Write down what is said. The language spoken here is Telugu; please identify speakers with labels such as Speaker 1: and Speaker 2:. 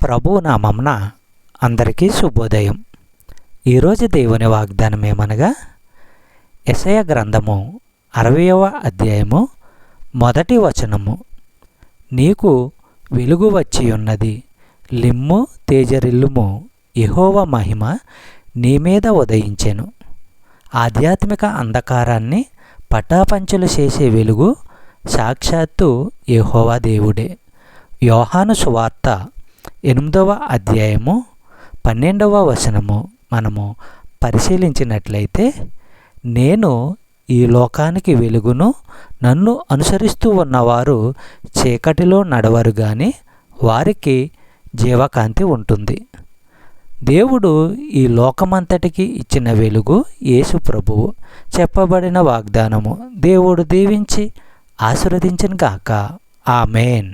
Speaker 1: ప్రభు నామమున అందరికీ శుభోదయం. ఈరోజు దేవుని వాగ్దానం ఏమనగా, యెషయా గ్రంథము 60వ అధ్యాయము 1వ వచనము. నీకు వెలుగు వచ్చి ఉన్నది, లిమ్ము తేజరిల్లుము, యెహోవా మహిమ నీ మీద ఉదయించెను. ఆధ్యాత్మిక అంధకారాన్ని పటాపంచలు చేసే వెలుగు సాక్షాత్తు యెహోవా దేవుడే. యోహాను సువార్త 8వ అధ్యాయము 12వ వచనము మనము పరిశీలించినట్లయితే, నేను ఈ లోకానికి వెలుగును, నన్ను అనుసరిస్తూ ఉన్నవారు చీకటిలో నడవరు గాని వారికి జీవకాంతి ఉంటుంది. దేవుడు ఈ లోకమంతటికి ఇచ్చిన వెలుగు యేసు ప్రభువు. చెప్పబడిన వాగ్దానము దేవుడు దీవించి ఆశీర్వదించును గాక. ఆమేన్.